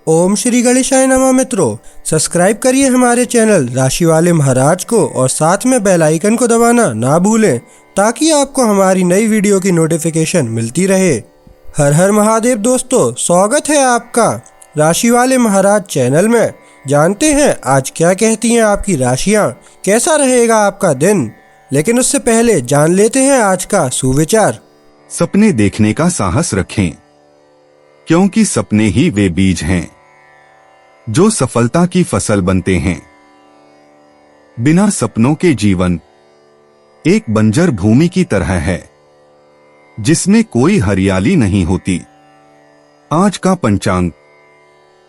ओम श्री गणेशाय नमः। मित्रों, सब्सक्राइब करिए हमारे चैनल राशि वाले महाराज को और साथ में बेल आइकन को दबाना ना भूलें ताकि आपको हमारी नई वीडियो की नोटिफिकेशन मिलती रहे। हर हर महादेव दोस्तों, स्वागत है आपका राशि वाले महाराज चैनल में। जानते हैं आज क्या कहती हैं आपकी राशियां, कैसा रहेगा आपका दिन। लेकिन उससे पहले जान लेते हैं आज का सुविचार। सपने देखने का साहस रखें, क्योंकि सपने ही वे बीज हैं जो सफलता की फसल बनते हैं। बिना सपनों के जीवन एक बंजर भूमि की तरह है जिसमें कोई हरियाली नहीं होती। आज का पंचांग,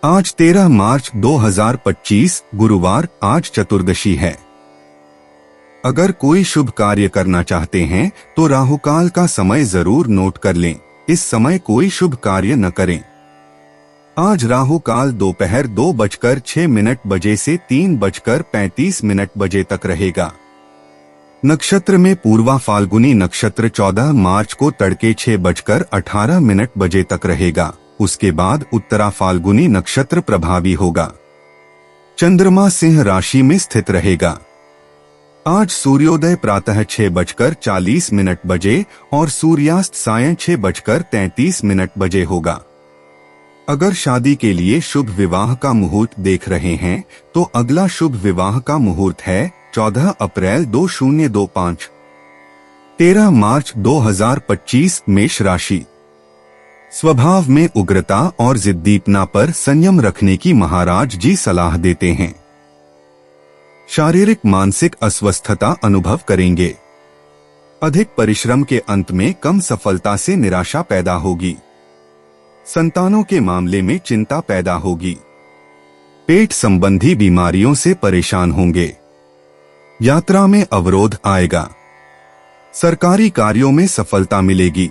आज 13 मार्च 2025 गुरुवार, आज चतुर्दशी है। अगर कोई शुभ कार्य करना चाहते हैं तो राहुकाल का समय जरूर नोट कर लें। इस समय कोई शुभ कार्य न करें। आज राहु काल दोपहर 2:06 बजे से 3:35 बजे तक रहेगा। नक्षत्र में पूर्वा फाल्गुनी नक्षत्र 14 मार्च को तड़के 6:18 बजे तक रहेगा। उसके बाद उत्तरा फाल्गुनी नक्षत्र प्रभावी होगा। चंद्रमा सिंह राशि में स्थित रहेगा। आज सूर्योदय प्रातः 6:40 बजे और सूर्यास्त सायं 6:33 बजे होगा। अगर शादी के लिए शुभ विवाह का मुहूर्त देख रहे हैं तो अगला शुभ विवाह का मुहूर्त है 14 अप्रैल 2025। 13 मार्च 2025 मेष राशि। स्वभाव में उग्रता और जिद्दीपना पर संयम रखने की महाराज जी सलाह देते हैं। शारीरिक मानसिक अस्वस्थता अनुभव करेंगे। अधिक परिश्रम के अंत में कम सफलता से निराशा पैदा होगी। संतानों के मामले में चिंता पैदा होगी। पेट संबंधी बीमारियों से परेशान होंगे। यात्रा में अवरोध आएगा। सरकारी कार्यों में सफलता मिलेगी।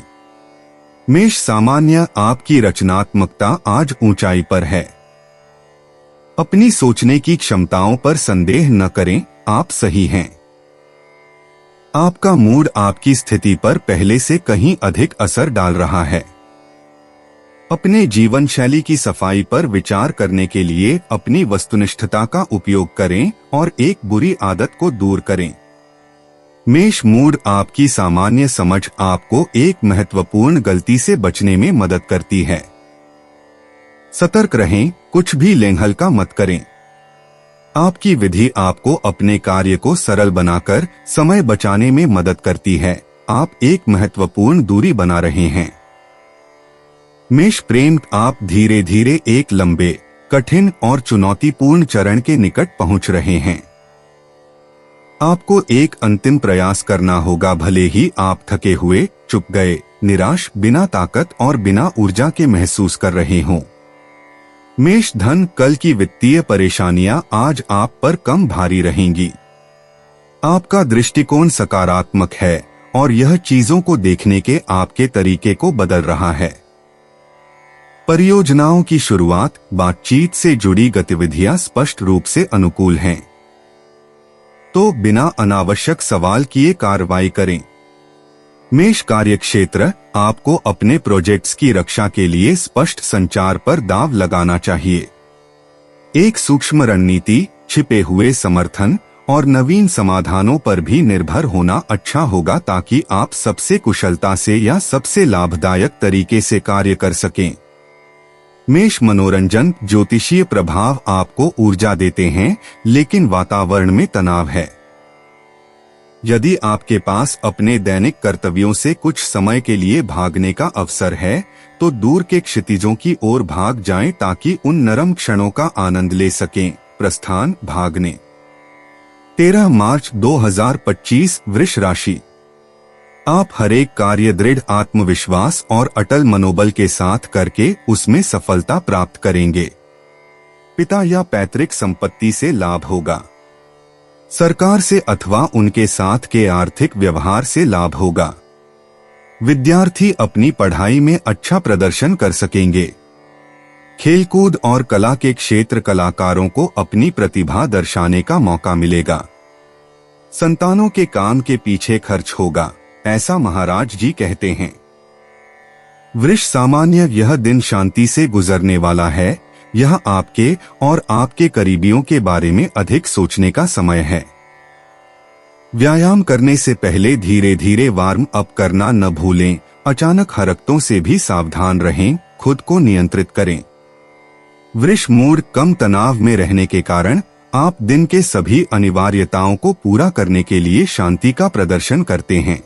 मेष सामान्य, आपकी रचनात्मकता आज ऊंचाई पर है। अपनी सोचने की क्षमताओं पर संदेह न करें, आप सही हैं। आपका मूड आपकी स्थिति पर पहले से कहीं अधिक असर डाल रहा है। अपने जीवन शैली की सफाई पर विचार करने के लिए अपनी वस्तुनिष्ठता का उपयोग करें और एक बुरी आदत को दूर करें। मेष मूड, आपकी सामान्य समझ आपको एक महत्वपूर्ण गलती से बचने में मदद करती है। सतर्क रहें, कुछ भी लेंघलका मत करें। आपकी विधि आपको अपने कार्य को सरल बनाकर समय बचाने में मदद करती है। आप एक महत्वपूर्ण दूरी बना रहे हैं। मेष प्रेम, आप धीरे धीरे एक लंबे, कठिन और चुनौतीपूर्ण चरण के निकट पहुंच रहे हैं। आपको एक अंतिम प्रयास करना होगा, भले ही आप थके हुए, चुप गए, निराश, बिना ताकत और बिना ऊर्जा के महसूस कर रहे हों। मेष धन, कल की वित्तीय परेशानियां आज आप पर कम भारी रहेंगी। आपका दृष्टिकोण सकारात्मक है और यह चीजों को देखने के आपके तरीके को बदल रहा है। परियोजनाओं की शुरुआत, बातचीत से जुड़ी गतिविधियां स्पष्ट रूप से अनुकूल हैं, तो बिना अनावश्यक सवाल किए कार्रवाई करें। मेष कार्यक्षेत्र, आपको अपने प्रोजेक्ट्स की रक्षा के लिए स्पष्ट संचार पर दांव लगाना चाहिए। एक सूक्ष्म रणनीति, छिपे हुए समर्थन और नवीन समाधानों पर भी निर्भर होना अच्छा होगा ताकि आप सबसे कुशलता से या सबसे लाभदायक तरीके से कार्य कर सकें। मेष मनोरंजन, ज्योतिषीय प्रभाव आपको ऊर्जा देते हैं लेकिन वातावरण में तनाव है। यदि आपके पास अपने दैनिक कर्तव्यों से कुछ समय के लिए भागने का अवसर है तो दूर के क्षितिजों की ओर भाग जाएं ताकि उन नरम क्षणों का आनंद ले सकें। प्रस्थान, भागने। 13 मार्च 2025 वृष राशि। आप हर एक कार्य दृढ़ आत्मविश्वास और अटल मनोबल के साथ करके उसमें सफलता प्राप्त करेंगे। पिता या पैतृक संपत्ति से लाभ होगा। सरकार से अथवा उनके साथ के आर्थिक व्यवहार से लाभ होगा। विद्यार्थी अपनी पढ़ाई में अच्छा प्रदर्शन कर सकेंगे। खेलकूद और कला के क्षेत्र, कलाकारों को अपनी प्रतिभा दर्शाने का मौका मिलेगा। संतानों के काम के पीछे खर्च होगा, ऐसा महाराज जी कहते हैं। वृष सामान्य, यह दिन शांति से गुजरने वाला है। यह आपके और आपके करीबियों के बारे में अधिक सोचने का समय है। व्यायाम करने से पहले धीरे धीरे वार्म अप करना न भूलें। अचानक हरकतों से भी सावधान रहें, खुद को नियंत्रित करें। वृष मूड कम तनाव में रहने के कारण आप दिन के सभी अनिवार्यताओं को पूरा करने के लिए शांति का प्रदर्शन करते हैं।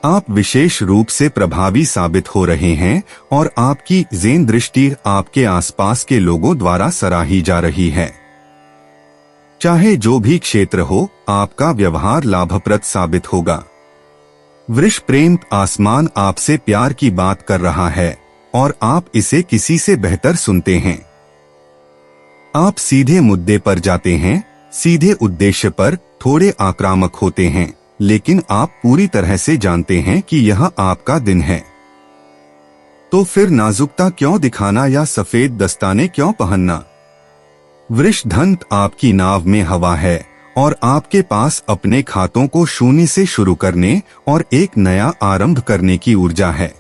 आप विशेष रूप से प्रभावी साबित हो रहे हैं और आपकी ज़ेन दृष्टि आपके आसपास के लोगों द्वारा सराही जा रही है। चाहे जो भी क्षेत्र हो, आपका व्यवहार लाभप्रद साबित होगा। वृष प्रेम आसमान आपसे प्यार की बात कर रहा है और आप इसे किसी से बेहतर सुनते हैं। आप सीधे मुद्दे पर जाते हैं, सीधे उद्देश्य पर, थोड़े आक्रामक होते हैं, लेकिन आप पूरी तरह से जानते हैं कि यह आपका दिन है। तो फिर नाजुकता क्यों दिखाना या सफेद दस्ताने क्यों पहनना? वृष धन आपकी नाव में हवा है और आपके पास अपने खातों को शून्य से शुरू करने और एक नया आरंभ करने की ऊर्जा है।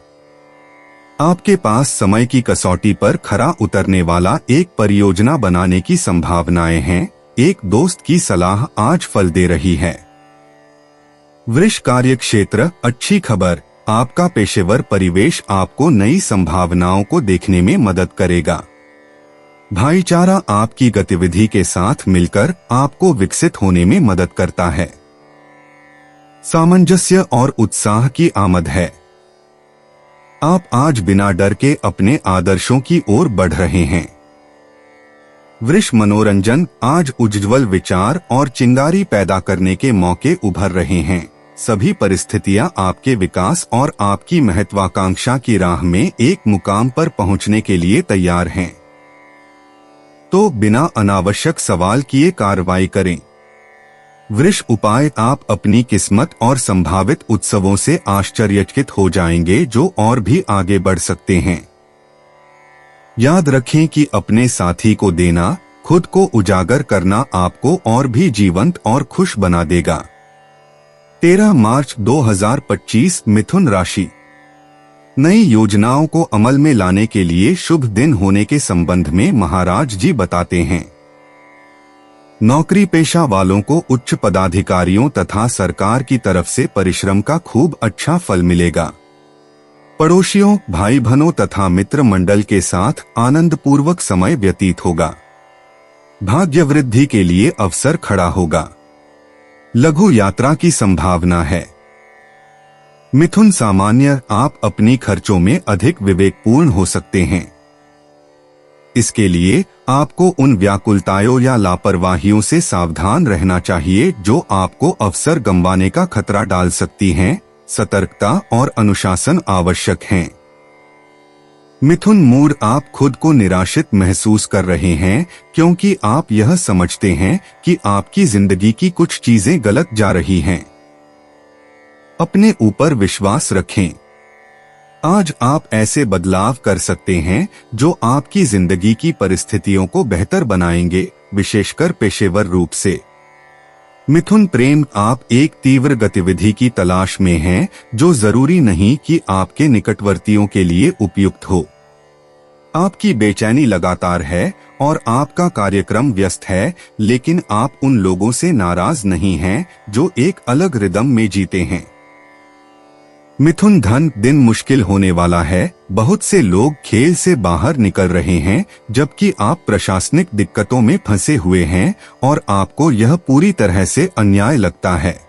आपके पास समय की कसौटी पर खरा उतरने वाला एक परियोजना बनाने की संभावनाएं हैं। एक दोस्त की सलाह आज फल दे रही है। वृष कार्य क्षेत्र अच्छी खबर, आपका पेशेवर परिवेश आपको नई संभावनाओं को देखने में मदद करेगा। भाईचारा आपकी गतिविधि के साथ मिलकर आपको विकसित होने में मदद करता है। सामंजस्य और उत्साह की आमद है। आप आज बिना डर के अपने आदर्शों की ओर बढ़ रहे हैं। वृष मनोरंजन आज उज्ज्वल विचार और चिंगारी पैदा करने के मौके उभर रहे हैं। सभी परिस्थितियां आपके विकास और आपकी महत्वाकांक्षा की राह में एक मुकाम पर पहुंचने के लिए तैयार हैं। तो बिना अनावश्यक सवाल किए कार्रवाई करें। वृष उपाय, आप अपनी किस्मत और संभावित उत्सवों से आश्चर्यचकित हो जाएंगे जो और भी आगे बढ़ सकते हैं। याद रखें कि अपने साथी को देना, खुद को उजागर करना आपको और भी जीवंत और खुश बना देगा। 13 मार्च 2025 मिथुन राशि। नई योजनाओं को अमल में लाने के लिए शुभ दिन होने के संबंध में महाराज जी बताते हैं। नौकरी पेशा वालों को उच्च पदाधिकारियों तथा सरकार की तरफ से परिश्रम का खूब अच्छा फल मिलेगा। पड़ोसियों, भाई बहनों तथा मित्र मंडल के साथ आनंद पूर्वक समय व्यतीत होगा। भाग्य वृद्धि के लिए अवसर खड़ा होगा। लघु यात्रा की संभावना है। मिथुन सामान्य, आप अपनी खर्चों में अधिक विवेकपूर्ण हो सकते हैं। इसके लिए आपको उन व्याकुलताओं या लापरवाहियों से सावधान रहना चाहिए जो आपको अवसर गंवाने का खतरा डाल सकती हैं। सतर्कता और अनुशासन आवश्यक हैं। मिथुन मूड, आप खुद को निराशित महसूस कर रहे हैं क्योंकि आप यह समझते हैं कि आपकी जिंदगी की कुछ चीजें गलत जा रही हैं। अपने ऊपर विश्वास रखें। आज आप ऐसे बदलाव कर सकते हैं जो आपकी जिंदगी की परिस्थितियों को बेहतर बनाएंगे, विशेषकर पेशेवर रूप से। मिथुन प्रेम, आप एक तीव्र गतिविधि की तलाश में हैं जो जरूरी नहीं कि आपके निकटवर्तियों के लिए उपयुक्त हो। आपकी बेचैनी लगातार है और आपका कार्यक्रम व्यस्त है, लेकिन आप उन लोगों से नाराज नहीं हैं जो एक अलग रिदम में जीते हैं। मिथुन धन, दिन मुश्किल होने वाला है। बहुत से लोग खेल से बाहर निकल रहे हैं जबकि आप प्रशासनिक दिक्कतों में फंसे हुए हैं और आपको यह पूरी तरह से अन्याय लगता है।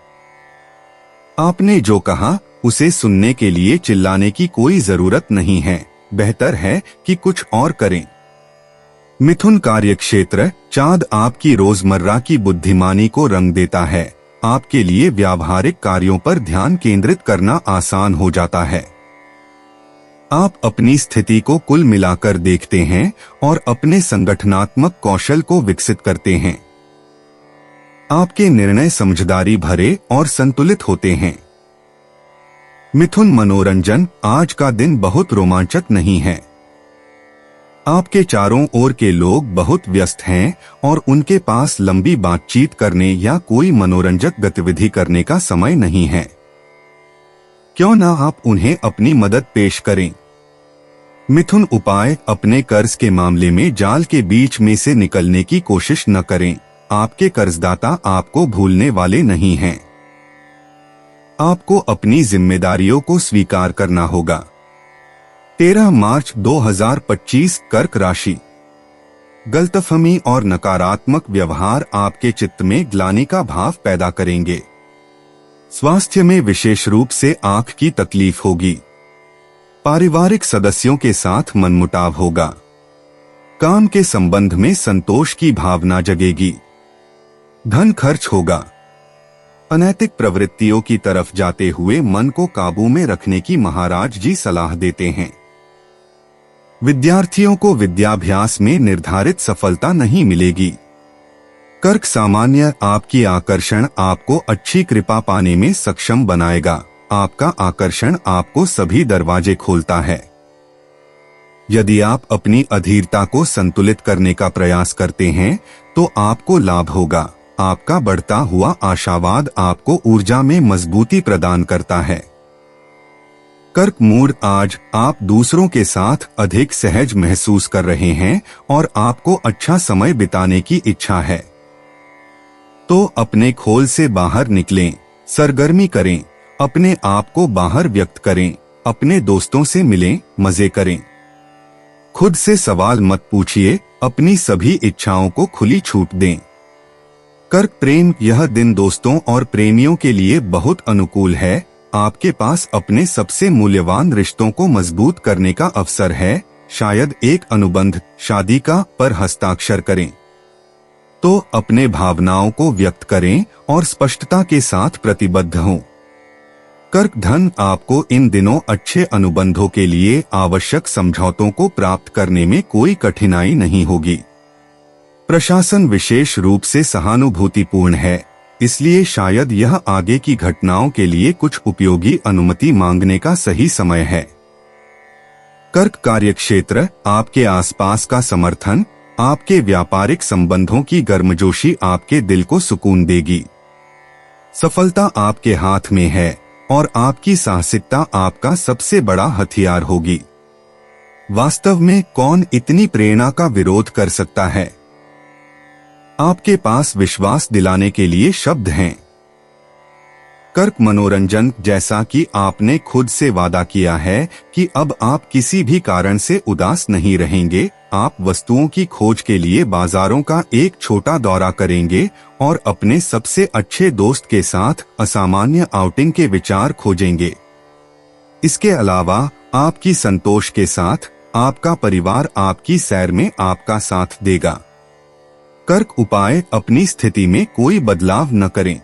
आपने जो कहा उसे सुनने के लिए चिल्लाने की कोई जरूरत नहीं है। बेहतर है कि कुछ और करें। मिथुन कार्यक्षेत्र, चांद आपकी रोजमर्रा की बुद्धिमानी को रंग देता है। आपके लिए व्यावहारिक कार्यों पर ध्यान केंद्रित करना आसान हो जाता है। आप अपनी स्थिति को कुल मिलाकर देखते हैं और अपने संगठनात्मक कौशल को विकसित करते हैं। आपके निर्णय समझदारी भरे और संतुलित होते हैं। मिथुन मनोरंजन, आज का दिन बहुत रोमांचक नहीं है। आपके चारों ओर के लोग बहुत व्यस्त हैं और उनके पास लंबी बातचीत करने या कोई मनोरंजक गतिविधि करने का समय नहीं है। क्यों ना आप उन्हें अपनी मदद पेश करें। मिथुन उपाय, अपने कर्ज के मामले में जाल के बीच में से निकलने की कोशिश न करें। आपके कर्जदाता आपको भूलने वाले नहीं हैं। आपको अपनी जिम्मेदारियों को स्वीकार करना होगा। 13 मार्च 2025 कर्क राशि। गलतफहमी और नकारात्मक व्यवहार आपके चित्त में ग्लानि का भाव पैदा करेंगे। स्वास्थ्य में विशेष रूप से आंख की तकलीफ होगी। पारिवारिक सदस्यों के साथ मनमुटाव होगा। काम के संबंध में संतोष की भावना जगेगी। धन खर्च होगा। अनैतिक प्रवृत्तियों की तरफ जाते हुए मन को काबू में रखने की महाराज जी सलाह देते हैं। विद्यार्थियों को विद्याभ्यास में निर्धारित सफलता नहीं मिलेगी। कर्क सामान्य, आपकी आकर्षण आपको अच्छी कृपा पाने में सक्षम बनाएगा। आपका आकर्षण आपको सभी दरवाजे खोलता है। यदि आप अपनी अधीरता को संतुलित करने का प्रयास करते हैं तो आपको लाभ होगा। आपका बढ़ता हुआ आशावाद आपको ऊर्जा में मजबूती प्रदान करता है। कर्क मूड, आज आप दूसरों के साथ अधिक सहज महसूस कर रहे हैं और आपको अच्छा समय बिताने की इच्छा है। तो अपने खोल से बाहर निकलें, सरगर्मी करें, अपने आप को बाहर व्यक्त करें, अपने दोस्तों से मिलें, मजे करें। खुद से सवाल मत पूछिए, अपनी सभी इच्छाओं को खुली छूट दें। कर्क प्रेम, यह दिन दोस्तों और प्रेमियों के लिए बहुत अनुकूल है। आपके पास अपने सबसे मूल्यवान रिश्तों को मजबूत करने का अवसर है। शायद एक अनुबंध, शादी का, पर हस्ताक्षर करें। तो अपने भावनाओं को व्यक्त करें और स्पष्टता के साथ प्रतिबद्ध हों। कर्क धन, आपको इन दिनों अच्छे अनुबंधों के लिए आवश्यक समझौतों को प्राप्त करने में कोई कठिनाई नहीं होगी। प्रशासन विशेष रूप से सहानुभूतिपूर्ण है, इसलिए शायद यह आगे की घटनाओं के लिए कुछ उपयोगी अनुमति मांगने का सही समय है। कर्क कार्यक्षेत्र, आपके आसपास का समर्थन, आपके व्यापारिक संबंधों की गर्मजोशी आपके दिल को सुकून देगी। सफलता आपके हाथ में है और आपकी साहसिकता आपका सबसे बड़ा हथियार होगी। वास्तव में कौन इतनी प्रेरणा का विरोध कर सकता है? आपके पास विश्वास दिलाने के लिए शब्द हैं। कर्क मनोरंजन, जैसा कि आपने खुद से वादा किया है कि अब आप किसी भी कारण से उदास नहीं रहेंगे, आप वस्तुओं की खोज के लिए बाजारों का एक छोटा दौरा करेंगे और अपने सबसे अच्छे दोस्त के साथ असामान्य आउटिंग के विचार खोजेंगे। इसके अलावा आपकी संतोष के साथ आपका परिवार आपकी सैर में आपका साथ देगा। कर्क उपाय, अपनी स्थिति में कोई बदलाव न करें।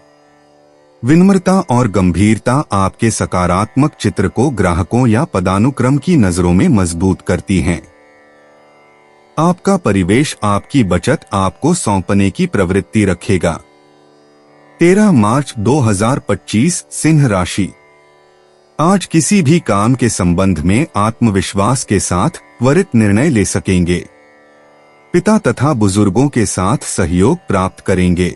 विनम्रता और गंभीरता आपके सकारात्मक चित्र को ग्राहकों या पदानुक्रम की नजरों में मजबूत करती हैं। आपका परिवेश आपकी बचत आपको सौंपने की प्रवृत्ति रखेगा। 13 मार्च 2025 सिंह राशि। आज किसी भी काम के संबंध में आत्मविश्वास के साथ त्वरित निर्णय ले सकेंगे। पिता तथा बुजुर्गों के साथ सहयोग प्राप्त करेंगे।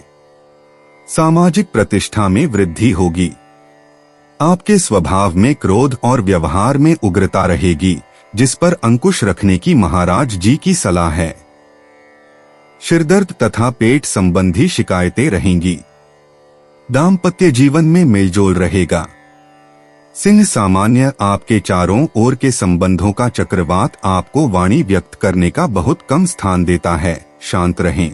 सामाजिक प्रतिष्ठा में वृद्धि होगी। आपके स्वभाव में क्रोध और व्यवहार में उग्रता रहेगी, जिस पर अंकुश रखने की महाराज जी की सलाह है। सिरदर्द तथा पेट संबंधी शिकायतें रहेंगी। दाम्पत्य जीवन में मेलजोल रहेगा। सिंह सामान्य, आपके चारों ओर के संबंधों का चक्रवात आपको वाणी व्यक्त करने का बहुत कम स्थान देता है। शांत रहें।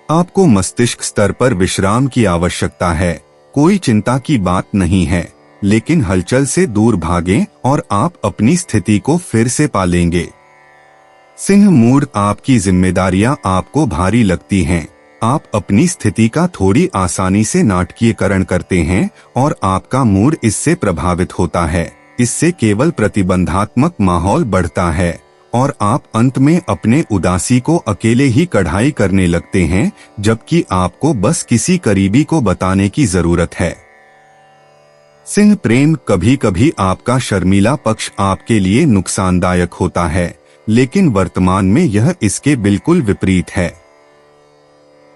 आपको मस्तिष्क स्तर पर विश्राम की आवश्यकता है। कोई चिंता की बात नहीं है, लेकिन हलचल से दूर भागें और आप अपनी स्थिति को फिर से पा लेंगे। सिंह मूड, आपकी जिम्मेदारियां आपको भारी लगती हैं। आप अपनी स्थिति का थोड़ी आसानी से नाटकीयकरण करते हैं और आपका मूड इससे प्रभावित होता है। इससे केवल प्रतिबंधात्मक माहौल बढ़ता है और आप अंत में अपने उदासी को अकेले ही कढ़ाई करने लगते हैं, जबकि आपको बस किसी करीबी को बताने की जरूरत है। सिंह प्रेम, कभी कभी आपका शर्मीला पक्ष आपके लिए नुकसानदायक होता है, लेकिन वर्तमान में यह इसके बिल्कुल विपरीत है।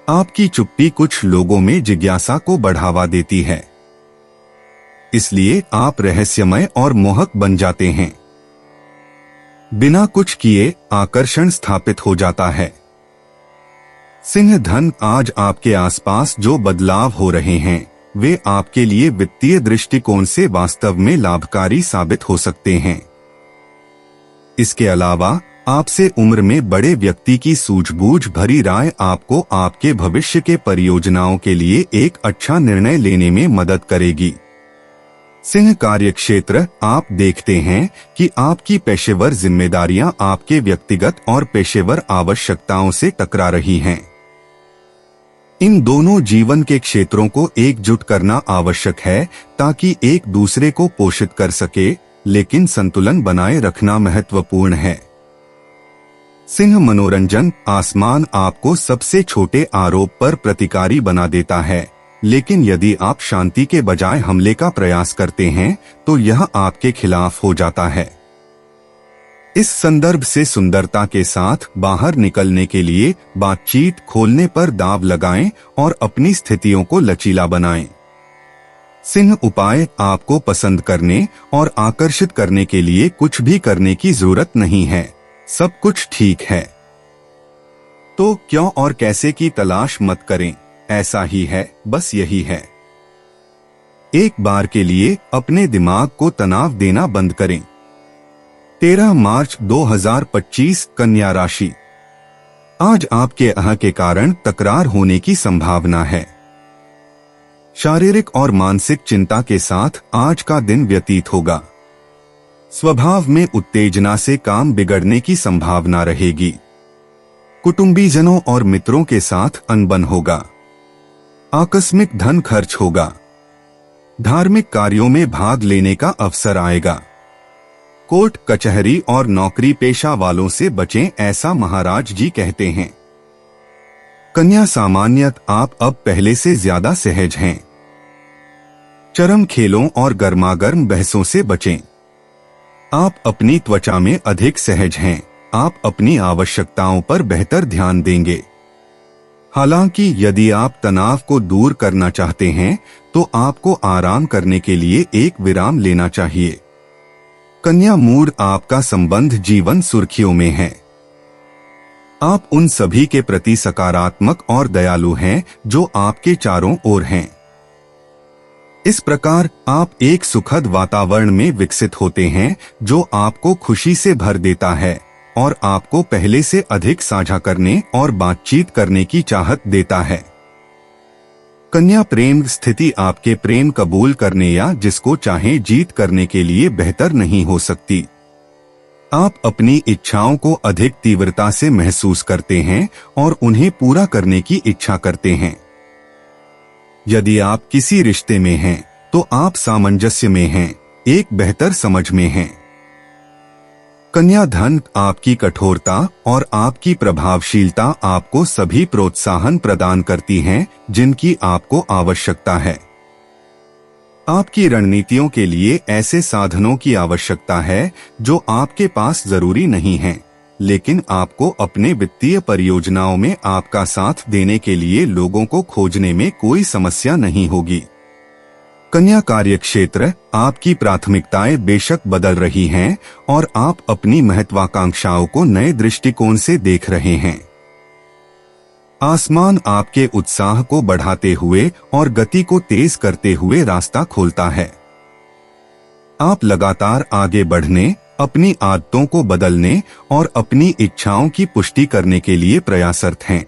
आपकी चुप्पी कुछ लोगों में जिज्ञासा को बढ़ावा देती है, इसलिए आप रहस्यमय और मोहक बन जाते हैं। बिना कुछ किए आकर्षण स्थापित हो जाता है। सिंह धन, आज आपके आसपास जो बदलाव हो रहे हैं वे आपके लिए वित्तीय दृष्टिकोण से वास्तव में लाभकारी साबित हो सकते हैं। इसके अलावा आपसे उम्र में बड़े व्यक्ति की सूझबूझ भरी राय आपको आपके भविष्य के परियोजनाओं के लिए एक अच्छा निर्णय लेने में मदद करेगी। सिंह कार्यक्षेत्र, आप देखते हैं कि आपकी पेशेवर जिम्मेदारियां आपके व्यक्तिगत और पेशेवर आवश्यकताओं से टकरा रही हैं। इन दोनों जीवन के क्षेत्रों को एकजुट करना आवश्यक है ताकि एक दूसरे को पोषित कर सके, लेकिन संतुलन बनाए रखना महत्वपूर्ण है। सिंह मनोरंजन, आसमान आपको सबसे छोटे आरोप पर प्रतिकारी बना देता है, लेकिन यदि आप शांति के बजाय हमले का प्रयास करते हैं तो यह आपके खिलाफ हो जाता है। इस संदर्भ से सुंदरता के साथ बाहर निकलने के लिए बातचीत खोलने पर दांव लगाएं और अपनी स्थितियों को लचीला बनाएं। सिंह उपाय, आपको पसंद करने और आकर्षित करने के लिए कुछ भी करने की जरूरत नहीं है, सब कुछ ठीक है। तो क्यों और कैसे की तलाश मत करें, ऐसा ही है, बस यही है। एक बार के लिए अपने दिमाग को तनाव देना बंद करें। 13 मार्च 2025, कन्या राशि। आज आपके अह के कारण तकरार होने की संभावना है। शारीरिक और मानसिक चिंता के साथ आज का दिन व्यतीत होगा। स्वभाव में उत्तेजना से काम बिगड़ने की संभावना रहेगी। कुटुंबीजनों और मित्रों के साथ अनबन होगा। आकस्मिक धन खर्च होगा। धार्मिक कार्यों में भाग लेने का अवसर आएगा। कोर्ट कचहरी और नौकरी पेशा वालों से बचें, ऐसा महाराज जी कहते हैं। कन्या सामान्यत, आप अब पहले से ज्यादा सहज हैं। चरम खेलों और गर्मागर्म बहसों से बचें। आप अपनी त्वचा में अधिक सहज हैं। आप अपनी आवश्यकताओं पर बेहतर ध्यान देंगे। हालांकि यदि आप तनाव को दूर करना चाहते हैं तो आपको आराम करने के लिए एक विराम लेना चाहिए। कन्या मूड, आपका संबंध जीवन सुर्खियों में है। आप उन सभी के प्रति सकारात्मक और दयालु हैं जो आपके चारों ओर हैं। इस प्रकार आप एक सुखद वातावरण में विकसित होते हैं जो आपको खुशी से भर देता है और आपको पहले से अधिक साझा करने और बातचीत करने की चाहत देता है। कन्या प्रेम स्थिति, आपके प्रेम कबूल करने या जिसको चाहे जीत करने के लिए बेहतर नहीं हो सकती। आप अपनी इच्छाओं को अधिक तीव्रता से महसूस करते हैं और उन्हें पूरा करने की इच्छा करते हैं। यदि आप किसी रिश्ते में हैं तो आप सामंजस्य में हैं, एक बेहतर समझ में हैं। कन्या धन, आपकी कठोरता और आपकी प्रभावशीलता आपको सभी प्रोत्साहन प्रदान करती हैं जिनकी आपको आवश्यकता है। आपकी रणनीतियों के लिए ऐसे साधनों की आवश्यकता है जो आपके पास जरूरी नहीं हैं, लेकिन आपको अपने वित्तीय परियोजनाओं में आपका साथ देने के लिए लोगों को खोजने में कोई समस्या नहीं होगी। कन्या कार्यक्षेत्र, आपकी प्राथमिकताएं बेशक बदल रही हैं और आप अपनी महत्वाकांक्षाओं को नए दृष्टिकोण से देख रहे हैं। आसमान आपके उत्साह को बढ़ाते हुए और गति को तेज करते हुए रास्ता खोलता है। आप लगातार आगे बढ़ने, अपनी आदतों को बदलने और अपनी इच्छाओं की पुष्टि करने के लिए प्रयासरत हैं।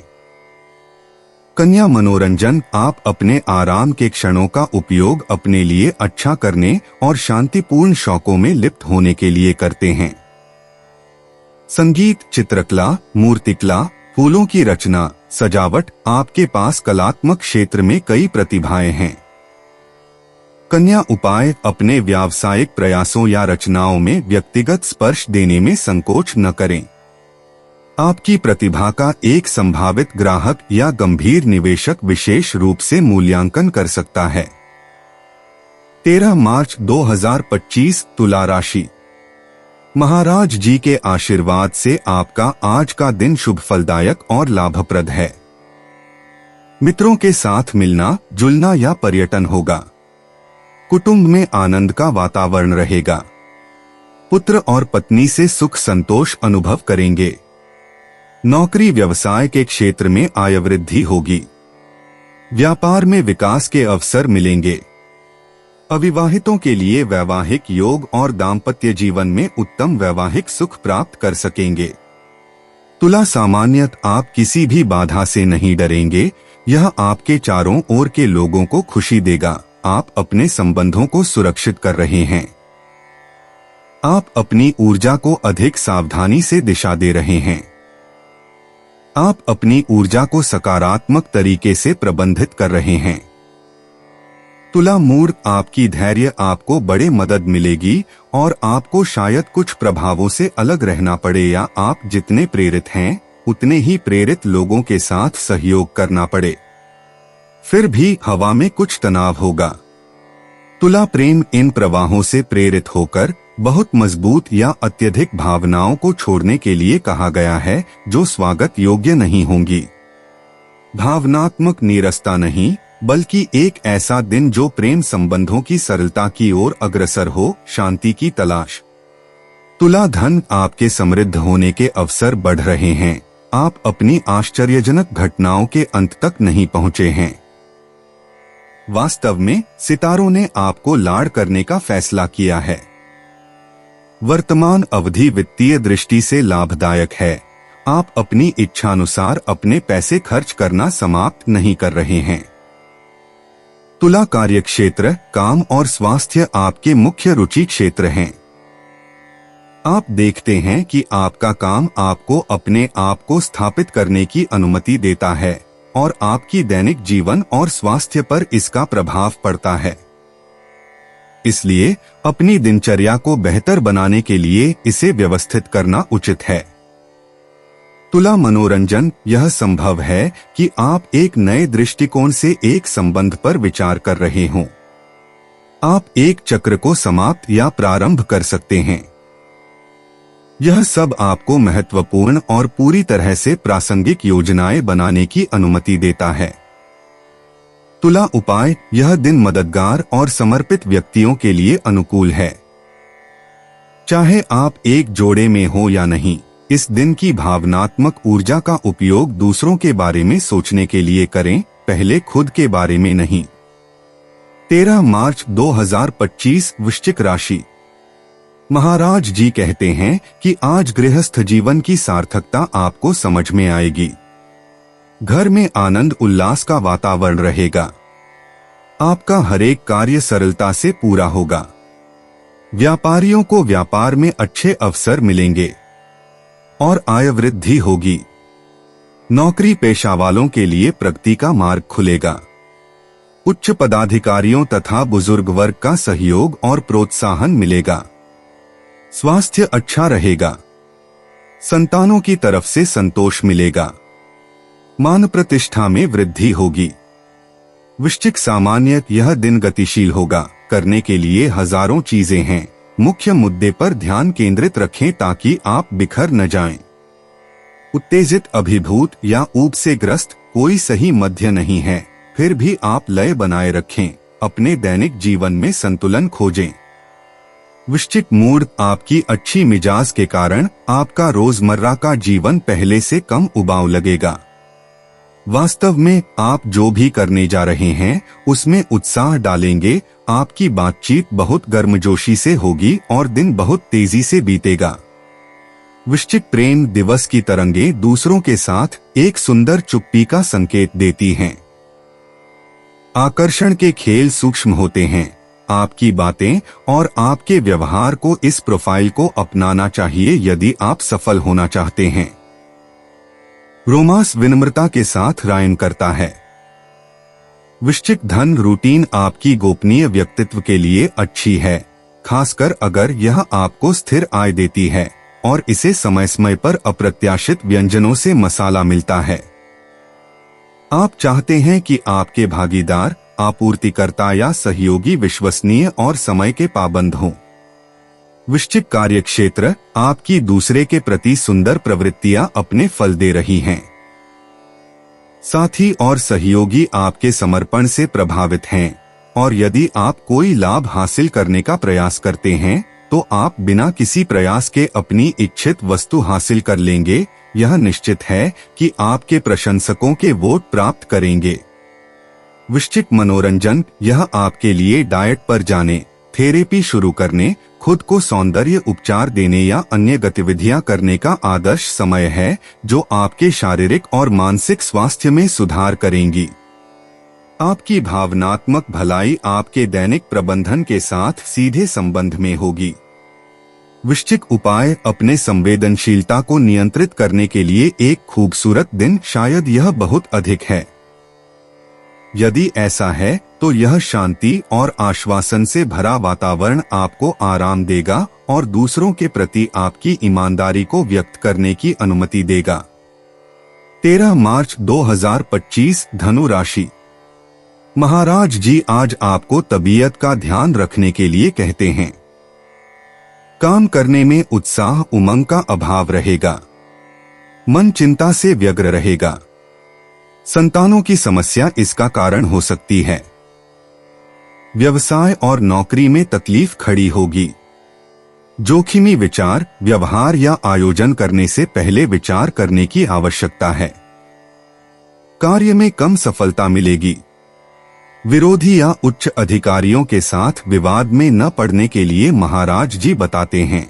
कन्या मनोरंजन, आप अपने आराम के क्षणों का उपयोग अपने लिए अच्छा करने और शांतिपूर्ण शौकों में लिप्त होने के लिए करते हैं। संगीत, चित्रकला, मूर्तिकला, फूलों की रचना, सजावट, आपके पास कलात्मक क्षेत्र में कई प्रतिभाएं हैं। कन्या उपाय, अपने व्यावसायिक प्रयासों या रचनाओं में व्यक्तिगत स्पर्श देने में संकोच न करें। आपकी प्रतिभा का एक संभावित ग्राहक या गंभीर निवेशक विशेष रूप से मूल्यांकन कर सकता है। 13 मार्च 2025, तुला राशि। महाराज जी के आशीर्वाद से आपका आज का दिन शुभ फलदायक और लाभप्रद है। मित्रों के साथ मिलना जुलना या पर्यटन होगा। कुटुंब में आनंद का वातावरण रहेगा। पुत्र और पत्नी से सुख संतोष अनुभव करेंगे। नौकरी व्यवसाय के क्षेत्र में आय वृद्धि होगी। व्यापार में विकास के अवसर मिलेंगे। अविवाहितों के लिए वैवाहिक योग और दाम्पत्य जीवन में उत्तम वैवाहिक सुख प्राप्त कर सकेंगे। तुला सामान्यतः आप किसी भी बाधा से नहीं डरेंगे। यह आपके चारों ओर के लोगों को खुशी देगा। आप अपने संबंधों को सुरक्षित कर रहे हैं। आप अपनी ऊर्जा को अधिक सावधानी से दिशा दे रहे हैं। आप अपनी ऊर्जा को सकारात्मक तरीके से प्रबंधित कर रहे हैं। तुला मूड आपकी धैर्य आपको बड़े मदद मिलेगी और आपको शायद कुछ प्रभावों से अलग रहना पड़े या आप जितने प्रेरित हैं उतने ही प्रेरित लोगों के साथ सहयोग करना पड़े। फिर भी हवा में कुछ तनाव होगा। तुला प्रेम इन प्रवाहों से प्रेरित होकर बहुत मजबूत या अत्यधिक भावनाओं को छोड़ने के लिए कहा गया है जो स्वागत योग्य नहीं होंगी। भावनात्मक नीरसता नहीं बल्कि एक ऐसा दिन जो प्रेम संबंधों की सरलता की ओर अग्रसर हो। शांति की तलाश। तुला धन आपके समृद्ध होने के अवसर बढ़ रहे हैं। आप अपनी आश्चर्यजनक घटनाओं के अंत तक नहीं पहुंचे हैं। वास्तव में सितारों ने आपको लाड़ करने का फैसला किया है। वर्तमान अवधि वित्तीय दृष्टि से लाभदायक है। आप अपनी इच्छानुसार अपने पैसे खर्च करना समाप्त नहीं कर रहे हैं। तुला कार्यक्षेत्र, काम और स्वास्थ्य आपके मुख्य रुचि क्षेत्र हैं। आप देखते हैं कि आपका काम आपको अपने आप को स्थापित करने की अनुमति देता है और आपकी दैनिक जीवन और स्वास्थ्य पर इसका प्रभाव पड़ता है। इसलिए अपनी दिनचर्या को बेहतर बनाने के लिए इसे व्यवस्थित करना उचित है। तुला मनोरंजन, यह संभव है कि आप एक नए दृष्टिकोण से एक संबंध पर विचार कर रहे हों। आप एक चक्र को समाप्त या प्रारंभ कर सकते हैं। यह सब आपको महत्वपूर्ण और पूरी तरह से प्रासंगिक योजनाएं बनाने की अनुमति देता है। तुला उपाय, यह दिन मददगार और समर्पित व्यक्तियों के लिए अनुकूल है। चाहे आप एक जोड़े में हो या नहीं, इस दिन की भावनात्मक ऊर्जा का उपयोग दूसरों के बारे में सोचने के लिए करें, पहले खुद के बारे में नहीं। 13 मार्च 2025 वृश्चिक राशि। महाराज जी कहते हैं कि आज गृहस्थ जीवन की सार्थकता आपको समझ में आएगी। घर में आनंद उल्लास का वातावरण रहेगा। आपका हरेक कार्य सरलता से पूरा होगा। व्यापारियों को व्यापार में अच्छे अवसर मिलेंगे और आय वृद्धि होगी। नौकरी पेशा वालों के लिए प्रगति का मार्ग खुलेगा। उच्च पदाधिकारियों तथा बुजुर्ग वर्ग का सहयोग और प्रोत्साहन मिलेगा। स्वास्थ्य अच्छा रहेगा। संतानों की तरफ से संतोष मिलेगा। मान प्रतिष्ठा में वृद्धि होगी। वृश्चिक सामान्य, यह दिन गतिशील होगा। करने के लिए हजारों चीजें हैं। मुख्य मुद्दे पर ध्यान केंद्रित रखें ताकि आप बिखर न जाएं। उत्तेजित, अभिभूत या ऊब से ग्रस्त कोई सही मध्य नहीं है। फिर भी आप लय बनाए रखें। अपने दैनिक जीवन में संतुलन खोजें। वृश्चिक मूड, आपकी अच्छी मिजाज के कारण आपका रोजमर्रा का जीवन पहले से कम उबाऊ लगेगा। वास्तव में आप जो भी करने जा रहे हैं उसमें उत्साह डालेंगे। आपकी बातचीत बहुत गर्मजोशी से होगी और दिन बहुत तेजी से बीतेगा। वृश्चिक प्रेम दिवस की तरंगें दूसरों के साथ एक सुंदर चुप्पी का संकेत देती हैं। आकर्षण के खेल सूक्ष्म होते हैं। आपकी बातें और आपके व्यवहार को इस प्रोफाइल को अपनाना चाहिए यदि आप सफल होना चाहते हैं। रोमांस विनम्रता के साथ रायन करता है। वृश्चिक धन रूटीन आपकी गोपनीय व्यक्तित्व के लिए अच्छी है, खासकर अगर यह आपको स्थिर आय देती है और इसे समय समय पर अप्रत्याशित व्यंजनों से मसाला मिलता है। आप चाहते हैं कि आपके भागीदार, आपूर्तिकर्ता या सहयोगी विश्वसनीय और समय के पाबंद हों। वृश्चिक कार्यक्षेत्र, आपकी दूसरे के प्रति सुंदर प्रवृत्तियां अपने फल दे रही हैं। साथी और सहयोगी आपके समर्पण से प्रभावित हैं और यदि आप कोई लाभ हासिल करने का प्रयास करते हैं तो आप बिना किसी प्रयास के अपनी इच्छित वस्तु हासिल कर लेंगे। यह निश्चित है कि आपके प्रशंसकों के वोट प्राप्त करेंगे। वृश्चिक मनोरंजन, यह आपके लिए डाइट पर जाने, थेरेपी शुरू करने, खुद को सौंदर्य उपचार देने या अन्य गतिविधियां करने का आदर्श समय है जो आपके शारीरिक और मानसिक स्वास्थ्य में सुधार करेंगी। आपकी भावनात्मक भलाई आपके दैनिक प्रबंधन के साथ सीधे संबंध में होगी। वृश्चिक उपाय, अपने संवेदनशीलता को नियंत्रित करने के लिए एक खूबसूरत दिन, शायद यह बहुत अधिक है। यदि ऐसा है तो यह शांति और आश्वासन से भरा वातावरण आपको आराम देगा और दूसरों के प्रति आपकी ईमानदारी को व्यक्त करने की अनुमति देगा। 13 मार्च 2025, धनु राशि। महाराज जी आज आपको तबीयत का ध्यान रखने के लिए कहते हैं। काम करने में उत्साह उमंग का अभाव रहेगा। मन चिंता से व्यग्र रहेगा। संतानों की समस्या इसका कारण हो सकती है। व्यवसाय और नौकरी में तकलीफ खड़ी होगी। जोखिमी विचार, व्यवहार या आयोजन करने से पहले विचार करने की आवश्यकता है। कार्य में कम सफलता मिलेगी। विरोधी या उच्च अधिकारियों के साथ विवाद में न पड़ने के लिए महाराज जी बताते हैं।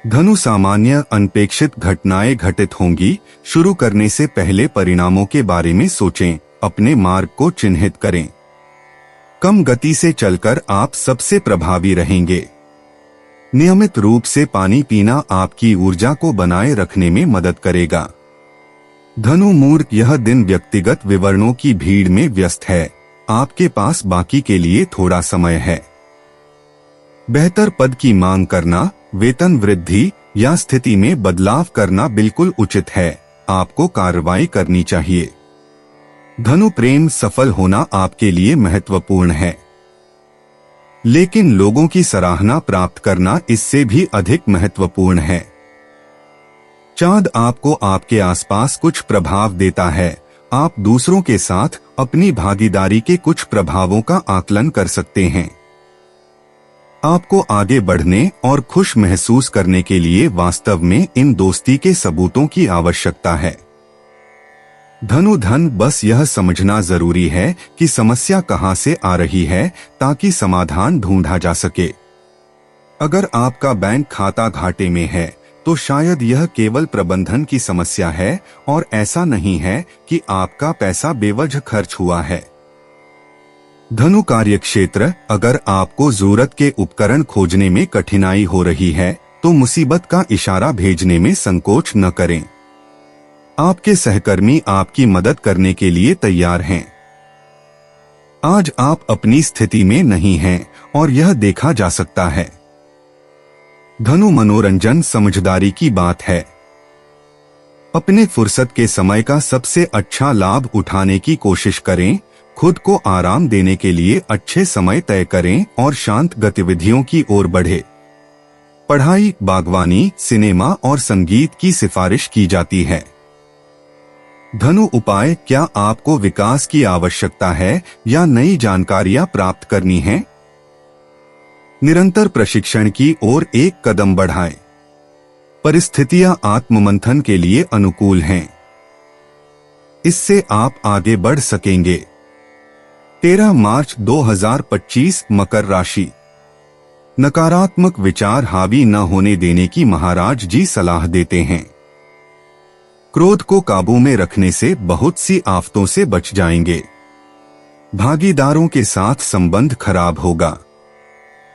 धनु, सामान्य अनपेक्षित घटनाएं घटित होंगी। शुरू करने से पहले परिणामों के बारे में सोचें, अपने मार्ग को चिन्हित करें। कम गति से चलकर आप सबसे प्रभावी रहेंगे। नियमित रूप से पानी पीना आपकी ऊर्जा को बनाए रखने में मदद करेगा। धनु मूर्ख, यह दिन व्यक्तिगत विवरणों की भीड़ में व्यस्त है। आपके पास बाकी के लिए थोड़ा समय है। बेहतर पद की मांग करना, वेतन वृद्धि या स्थिति में बदलाव करना बिल्कुल उचित है। आपको कार्रवाई करनी चाहिए। धनु प्रेम, सफल होना आपके लिए महत्वपूर्ण है, लेकिन लोगों की सराहना प्राप्त करना इससे भी अधिक महत्वपूर्ण है। चांद आपको आपके आसपास कुछ प्रभाव देता है। आप दूसरों के साथ अपनी भागीदारी के कुछ प्रभावों का आकलन कर सकते हैं। आपको आगे बढ़ने और खुश महसूस करने के लिए वास्तव में इन दोस्ती के सबूतों की आवश्यकता है। धनु धन, बस यह समझना जरूरी है कि समस्या कहां से आ रही है ताकि समाधान ढूंढा जा सके। अगर आपका बैंक खाता घाटे में है तो शायद यह केवल प्रबंधन की समस्या है और ऐसा नहीं है कि आपका पैसा बेवजह खर्च हुआ है। धनु कार्यक्षेत्र, अगर आपको जरूरत के उपकरण खोजने में कठिनाई हो रही है तो मुसीबत का इशारा भेजने में संकोच न करें। आपके सहकर्मी आपकी मदद करने के लिए तैयार हैं। आज आप अपनी स्थिति में नहीं हैं और यह देखा जा सकता है। धनु मनोरंजन, समझदारी की बात है। अपने फुर्सत के समय का सबसे अच्छा लाभ उठाने की कोशिश करें। खुद को आराम देने के लिए अच्छे समय तय करें और शांत गतिविधियों की ओर बढ़े। पढ़ाई, बागवानी, सिनेमा और संगीत की सिफारिश की जाती है। धनु उपाय, क्या आपको विकास की आवश्यकता है या नई जानकारियां प्राप्त करनी है? निरंतर प्रशिक्षण की ओर एक कदम बढ़ाएं। परिस्थितियां आत्ममंथन के लिए अनुकूल हैं। इससे आप आगे बढ़ सकेंगे। 13 मार्च 2025, मकर राशि। नकारात्मक विचार हावी न होने देने की महाराज जी सलाह देते हैं। क्रोध को काबू में रखने से बहुत सी आफतों से बच जाएंगे। भागीदारों के साथ संबंध खराब होगा।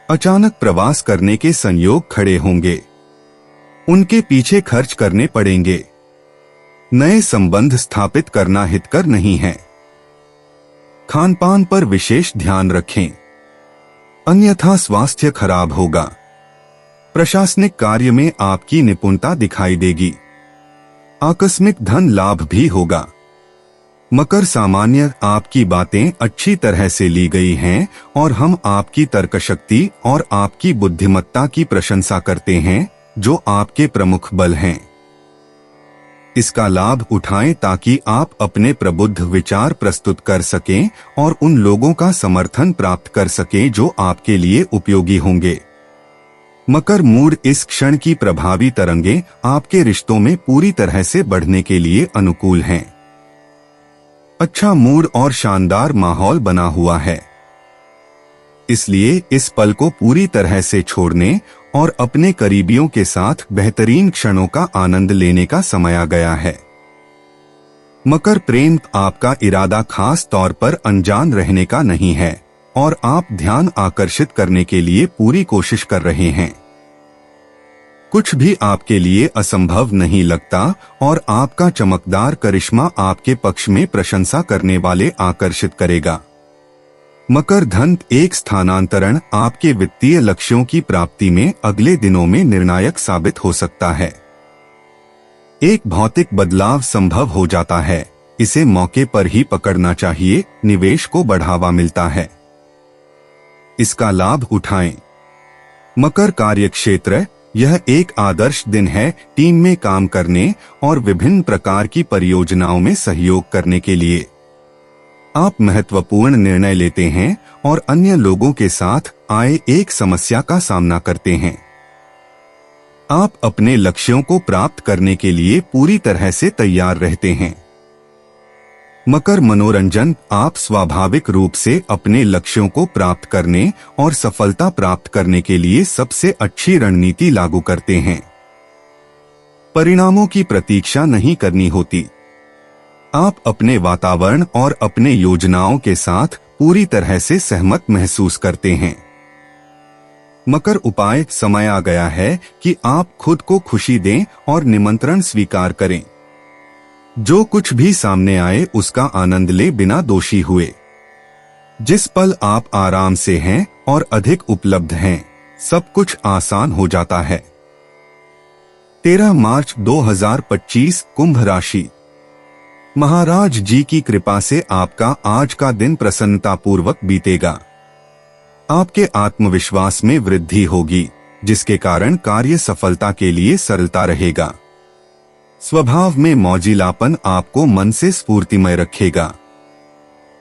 अचानक प्रवास करने के संयोग खड़े होंगे। उनके पीछे खर्च करने पड़ेंगे। नए संबंध स्थापित करना हितकर नहीं है। खानपान पर विशेष ध्यान रखें, अन्यथा स्वास्थ्य खराब होगा। प्रशासनिक कार्य में आपकी निपुणता दिखाई देगी। आकस्मिक धन लाभ भी होगा। मकर सामान्य, आपकी बातें अच्छी तरह से ली गई हैं और हम आपकी तर्कशक्ति और आपकी बुद्धिमत्ता की प्रशंसा करते हैं जो आपके प्रमुख बल हैं। इसका लाभ उठाएं ताकि आप अपने प्रबुद्ध विचार प्रस्तुत कर सकें और उन लोगों का समर्थन प्राप्त कर सकें जो आपके लिए उपयोगी होंगे। मकर मूड इस क्षण की प्रभावी तरंगें आपके रिश्तों में पूरी तरह से बढ़ने के लिए अनुकूल हैं। अच्छा मूड और शानदार माहौल बना हुआ है, इसलिए इस पल को पूरी तरह से छोड़ने और अपने करीबियों के साथ बेहतरीन क्षणों का आनंद लेने का समय आ गया है। मकर प्रेम, आपका इरादा खास तौर पर अनजान रहने का नहीं है और आप ध्यान आकर्षित करने के लिए पूरी कोशिश कर रहे हैं। कुछ भी आपके लिए असंभव नहीं लगता और आपका चमकदार करिश्मा आपके पक्ष में प्रशंसा करने वाले आकर्षित करेगा। मकर धन, एक स्थानांतरण आपके वित्तीय लक्ष्यों की प्राप्ति में अगले दिनों में निर्णायक साबित हो सकता है। एक भौतिक बदलाव संभव हो जाता है, इसे मौके पर ही पकड़ना चाहिए। निवेश को बढ़ावा मिलता है, इसका लाभ उठाएं। मकर कार्यक्षेत्र, यह एक आदर्श दिन है टीम में काम करने और विभिन्न प्रकार की परियोजनाओं में सहयोग करने के लिए। आप महत्वपूर्ण निर्णय लेते हैं और अन्य लोगों के साथ आए एक समस्या का सामना करते हैं। आप अपने लक्ष्यों को प्राप्त करने के लिए पूरी तरह से तैयार रहते हैं। मकर मनोरंजन, आप स्वाभाविक रूप से अपने लक्ष्यों को प्राप्त करने और सफलता प्राप्त करने के लिए सबसे अच्छी रणनीति लागू करते हैं। परिणामों की प्रतीक्षा नहीं करनी होती। आप अपने वातावरण और अपने योजनाओं के साथ पूरी तरह से सहमत महसूस करते हैं। मकर उपाय, समय आ गया है कि आप खुद को खुशी दें और निमंत्रण स्वीकार करें। जो कुछ भी सामने आए उसका आनंद ले बिना दोषी हुए। जिस पल आप आराम से हैं और अधिक उपलब्ध हैं, सब कुछ आसान हो जाता है। 13 मार्च 2025 कुंभ राशि। महाराज जी की कृपा से आपका आज का दिन प्रसन्नतापूर्वक बीतेगा। आपके आत्मविश्वास में वृद्धि होगी, जिसके कारण कार्य सफलता के लिए सरलता रहेगा। स्वभाव में मौजिलापन आपको मन से स्फूर्तिमय रखेगा।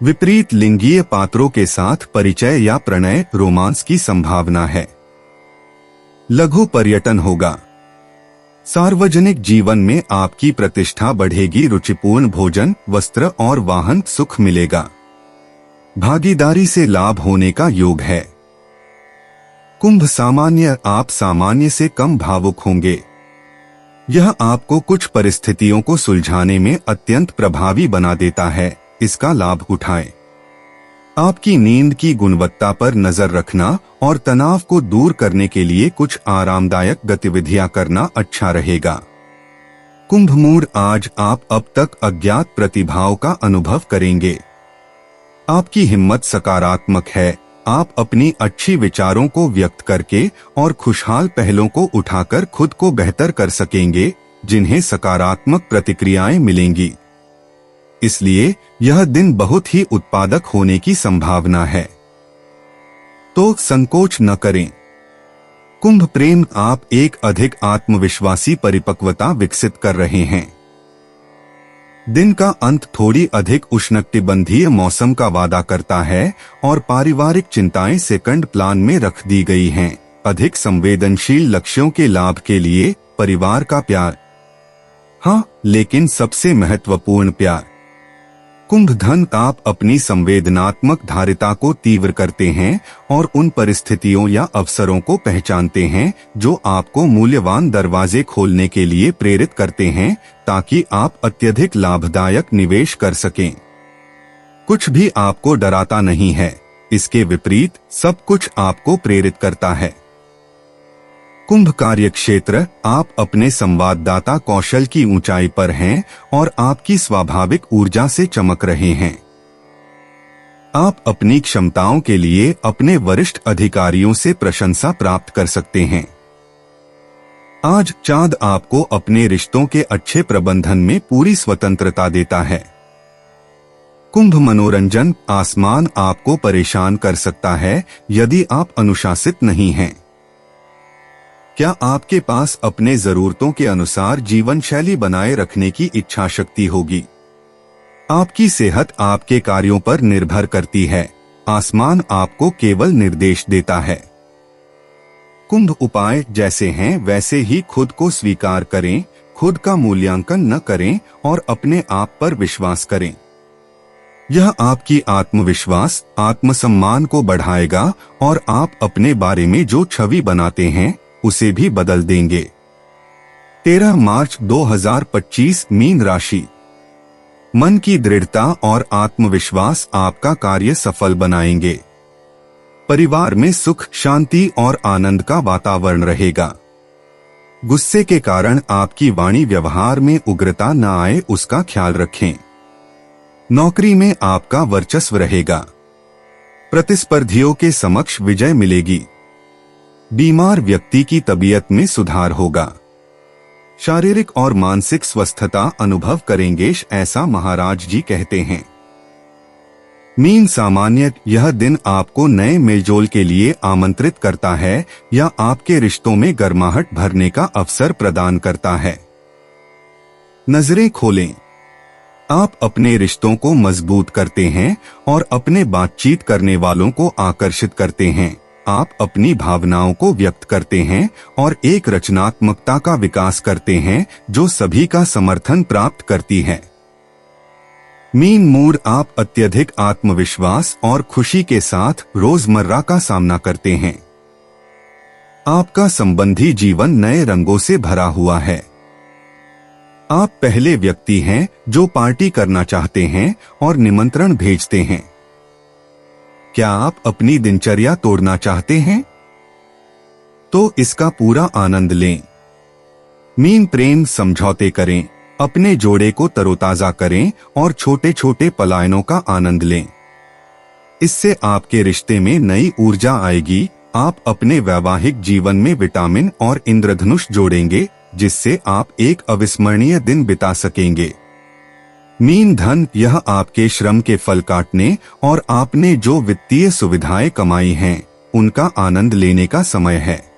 विपरीत लिंगीय पात्रों के साथ परिचय या प्रणय रोमांस की संभावना है। लघु पर्यटन होगा। सार्वजनिक जीवन में आपकी प्रतिष्ठा बढ़ेगी। रुचिपूर्ण भोजन, वस्त्र और वाहन सुख मिलेगा। भागीदारी से लाभ होने का योग है। कुंभ सामान्य, आप सामान्य से कम भावुक होंगे। यह आपको कुछ परिस्थितियों को सुलझाने में अत्यंत प्रभावी बना देता है, इसका लाभ उठाएं। आपकी नींद की गुणवत्ता पर नजर रखना और तनाव को दूर करने के लिए कुछ आरामदायक गतिविधियां करना अच्छा रहेगा। कुंभ मूड, आज आप अब तक अज्ञात प्रतिभाओं का अनुभव करेंगे। आपकी हिम्मत सकारात्मक है। आप अपनी अच्छी विचारों को व्यक्त करके और खुशहाल पहलों को उठाकर खुद को बेहतर कर सकेंगे, जिन्हें सकारात्मक प्रतिक्रियाएं मिलेंगी। इसलिए यह दिन बहुत ही उत्पादक होने की संभावना है, तो संकोच न करें। कुंभ प्रेम, आप एक अधिक आत्मविश्वासी परिपक्वता विकसित कर रहे हैं। दिन का अंत थोड़ी अधिक उष्णकटिबंधीय मौसम का वादा करता है और पारिवारिक चिंताएं सेकंड प्लान में रख दी गई हैं। अधिक संवेदनशील लक्ष्यों के लाभ के लिए परिवार का प्यार, हाँ, लेकिन सबसे महत्वपूर्ण प्यार। कुंभ धन, आप अपनी संवेदनात्मक धारिता को तीव्र करते हैं और उन परिस्थितियों या अवसरों को पहचानते हैं जो आपको मूल्यवान दरवाजे खोलने के लिए प्रेरित करते हैं, ताकि आप अत्यधिक लाभदायक निवेश कर सकें। कुछ भी आपको डराता नहीं है, इसके विपरीत सब कुछ आपको प्रेरित करता है। कुंभ कार्यक्षेत्र, आप अपने संवाददाता कौशल की ऊंचाई पर हैं और आपकी स्वाभाविक ऊर्जा से चमक रहे हैं। आप अपनी क्षमताओं के लिए अपने वरिष्ठ अधिकारियों से प्रशंसा प्राप्त कर सकते हैं। आज चांद आपको अपने रिश्तों के अच्छे प्रबंधन में पूरी स्वतंत्रता देता है। कुंभ मनोरंजन, आसमान आपको परेशान कर सकता है यदि आप अनुशासित नहीं हैं। क्या आपके पास अपने जरूरतों के अनुसार जीवन शैली बनाए रखने की इच्छा शक्ति होगी? आपकी सेहत आपके कार्यों पर निर्भर करती है। आसमान आपको केवल निर्देश देता है। कुंभ उपाय जैसे हैं वैसे ही खुद को स्वीकार करें, खुद का मूल्यांकन न करें और अपने आप पर विश्वास करें। यह आपकी आत्मविश्वास, आत्मसम्मान को बढ़ाएगा और आप अपने बारे में जो छवि बनाते हैं उसे भी बदल देंगे। 13 मार्च 2025 मीन राशि। मन की दृढ़ता और आत्मविश्वास आपका कार्य सफल बनाएंगे। परिवार में सुख, शांति और आनंद का वातावरण रहेगा। गुस्से के कारण आपकी वाणी व्यवहार में उग्रता न आए उसका ख्याल रखें। नौकरी में आपका वर्चस्व रहेगा। प्रतिस्पर्धियों के समक्ष विजय मिलेगी। बीमार व्यक्ति की तबीयत में सुधार होगा। शारीरिक और मानसिक स्वस्थता अनुभव करेंगे, ऐसा महाराज जी कहते हैं। मीन सामान्य यह दिन आपको नए मेलजोल के लिए आमंत्रित करता है या आपके रिश्तों में गर्माहट भरने का अवसर प्रदान करता है। नजरें खोलें। आप अपने रिश्तों को मजबूत करते हैं और अपने बातचीत करने वालों को आकर्षित करते हैं। आप अपनी भावनाओं को व्यक्त करते हैं और एक रचनात्मकता का विकास करते हैं जो सभी का समर्थन प्राप्त करती है। मीन मूड, आप अत्यधिक आत्मविश्वास और खुशी के साथ रोजमर्रा का सामना करते हैं। आपका संबंधी जीवन नए रंगों से भरा हुआ है। आप पहले व्यक्ति हैं जो पार्टी करना चाहते हैं और निमंत्रण भेजते हैं। क्या आप अपनी दिनचर्या तोड़ना चाहते हैं? तो इसका पूरा आनंद लें। मीन प्रेम समझौते करें, अपने जोड़े को तरोताजा करें और छोटे छोटे पलायनों का आनंद लें। इससे आपके रिश्ते में नई ऊर्जा आएगी। आप अपने वैवाहिक जीवन में विटामिन और इंद्रधनुष जोड़ेंगे जिससे आप एक अविस्मरणीय दिन बिता सकेंगे। मीन धन, यह आपके श्रम के फल काटने और आपने जो वित्तीय सुविधाएं कमाई हैं उनका आनंद लेने का समय है।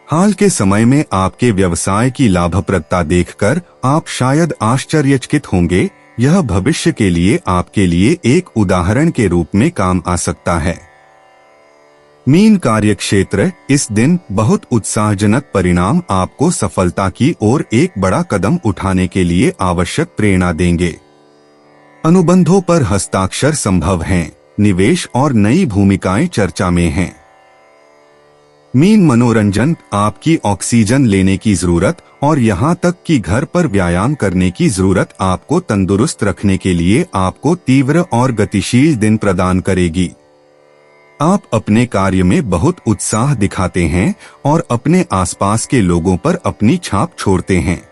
हाल के समय में आपके व्यवसाय की लाभप्रदता देखकर आप शायद आश्चर्यचकित होंगे। यह भविष्य के लिए आपके लिए एक उदाहरण के रूप में काम आ सकता है। मीन कार्यक्षेत्र, इस दिन बहुत उत्साहजनक परिणाम आपको सफलता की ओर एक बड़ा कदम उठाने के लिए आवश्यक प्रेरणा देंगे। अनुबंधों पर हस्ताक्षर संभव हैं। निवेश और नई भूमिकाएं चर्चा में हैं। मीन मनोरंजन, आपकी ऑक्सीजन लेने की जरूरत और यहाँ तक कि घर पर व्यायाम करने की जरूरत आपको तंदुरुस्त रखने के लिए आपको तीव्र और गतिशील दिन प्रदान करेगी। आप अपने कार्य में बहुत उत्साह दिखाते हैं और अपने आसपास के लोगों पर अपनी छाप छोड़ते हैं।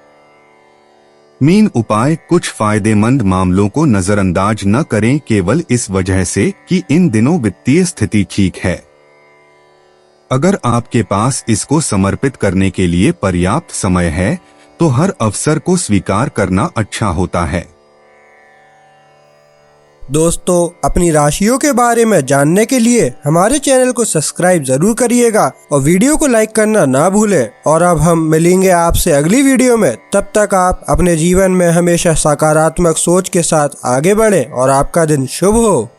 मीन उपाय, कुछ फायदेमंद मामलों को नजरअंदाज न करें केवल इस वजह से कि इन दिनों वित्तीय स्थिति ठीक है। अगर आपके पास इसको समर्पित करने के लिए पर्याप्त समय है तो हर अवसर को स्वीकार करना अच्छा होता है। दोस्तों, अपनी राशियों के बारे में जानने के लिए हमारे चैनल को सब्सक्राइब जरूर करिएगा और वीडियो को लाइक करना ना भूलें। और अब हम मिलेंगे आपसे अगली वीडियो में। तब तक आप अपने जीवन में हमेशा सकारात्मक सोच के साथ आगे बढ़ें और आपका दिन शुभ हो।